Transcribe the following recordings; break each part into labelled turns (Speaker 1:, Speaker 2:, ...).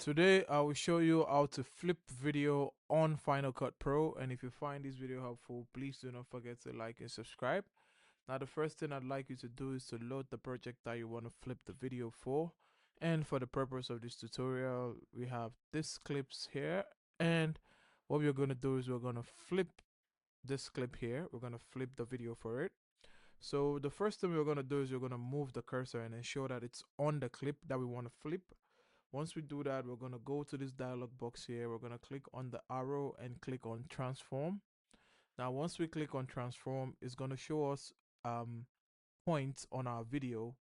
Speaker 1: Today I will show you how to flip video on Final Cut Pro, and if you find this video helpful, please do not forget to like and subscribe. Now the first thing I'd like you to do is to load the project that you want to flip the video for, and for the purpose of this tutorial we have this clips here, and what we're going to do is we're going to flip this clip here. We're going to flip the video for it. So the first thing we're going to do is we're going to move the cursor and ensure that it's on the clip that we want to flip. Once we do that, we're going to go to this dialog box here. We're going to click on the arrow and click on transform. Now, once we click on transform, it's going to show us points on our video,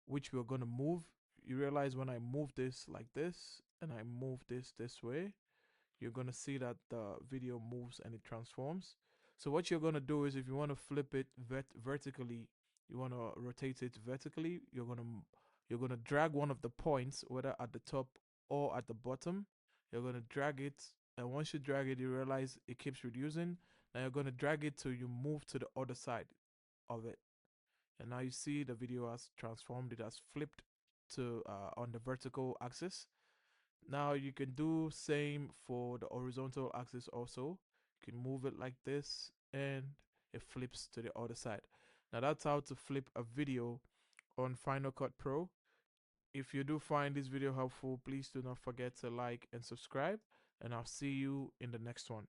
Speaker 1: which we're going to move. You realize when I move this like this and I move this way, you're going to see that the video moves and it transforms. So what you're going to do is if you want to flip it vertically, you want to rotate it vertically, you're going to drag one of the points, whether at the top or at the bottom. You're going to drag it, and once you drag it, you realize it keeps reducing. Now you're going to drag it till you move to the other side of it. And now you see the video has transformed, it has flipped to on the vertical axis. Now you can do same for the horizontal axis also. You can move it like this and it flips to the other side. Now that's how to flip a video on Final Cut Pro. If you do find this video helpful, please do not forget to like and subscribe, and I'll see you in the next one.